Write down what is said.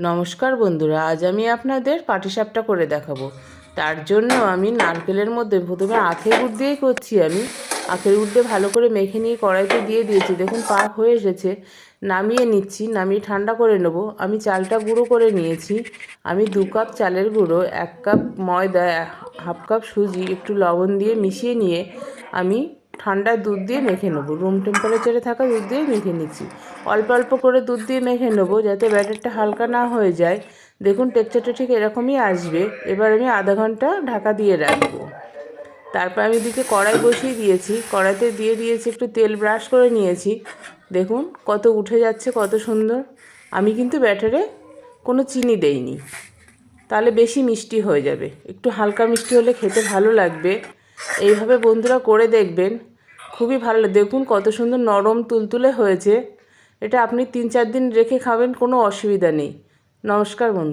নমস্কার বন্ধুরা, আজ আমি আপনাদের পাটিসাপটা করে দেখাবো। তার জন্য আমি নারকেলের মধ্যে প্রথমে আখের গুড় দিয়েই করছি। আমি আখের গুড় দিয়ে ভালো করে মেখে নিয়ে কড়াইতে দিয়ে দিয়েছি। দেখুন পাক হয়ে এসেছে, নামিয়ে নিচ্ছি। নামিয়ে ঠান্ডা করে নেব। আমি চালটা গুঁড়ো করে নিয়েছি। আমি 2 কাপ চালের গুঁড়ো, 1 কাপ ময়দা, হাফ কাপ সুজি, একটু লবণ দিয়ে মিশিয়ে নিয়ে আমি ঠান্ডা দুধ দিয়ে মেখে নেব। রুম টেম্পারেচারে থাকা দুধ দিয়ে মেখে নিচ্ছি। অল্প অল্প করে দুধ দিয়ে মেখে নেবো যাতে ব্যাটারটা হালকা না হয়ে যায়। দেখুন টেক্সচারটা ঠিক এরকমই আসবে। এবার আমি আধা ঘন্টা ঢাকা দিয়ে রাখবো। তারপর আমি এদিকে কড়াই বসিয়ে দিয়েছি। কড়াইতে দিয়ে দিয়েছি একটু তেল, ব্রাশ করে নিয়েছি। দেখুন কত উঠে যাচ্ছে, কত সুন্দর। আমি কিন্তু ব্যাটারে কোনো চিনি দেইনি, তাহলে বেশি মিষ্টি হয়ে যাবে। একটু হালকা মিষ্টি হলে খেতে ভালো লাগবে। এইভাবে বন্ধুরা করে দেখবেন, খুবই ভালো। দেখুন কত সুন্দর নরম তুলতুলে হয়েছে। এটা আপনি 3-4 দিন রেখে খাবেন, কোনো অসুবিধা নেই। নমস্কার বন্ধু।